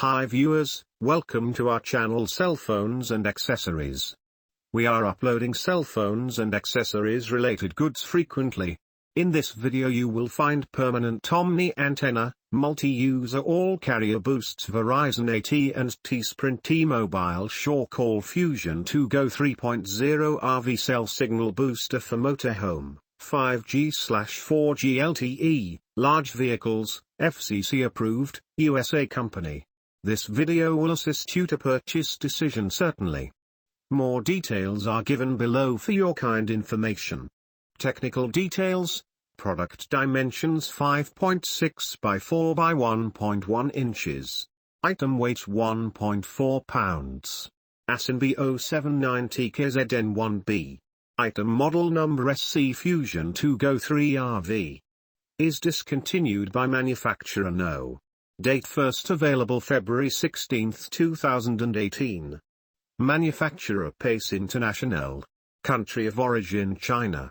Hi viewers, welcome to our channel Cell Phones and Accessories. We are uploading cell phones and accessories related goods frequently. In this video you will find Permanent Omni Antenna, multi-user all-carrier boosts Verizon AT&T Sprint T-Mobile SureCall Fusion 2 Go 3.0 RV cell signal booster for Motorhome, 5G/4G LTE, large vehicles, FCC Approved, USA company. This video will assist you to purchase decision certainly. More details are given below for your kind information. Technical details: product dimensions 5.6 by 4 by 1.1 inches. Item weight 1.4 pounds. ASIN B0790KZN1B. Item model number SC Fusion 2 Go 3 RV. Is discontinued by manufacturer no. Date first available February 16, 2018. Manufacturer Pace International. Country of origin China.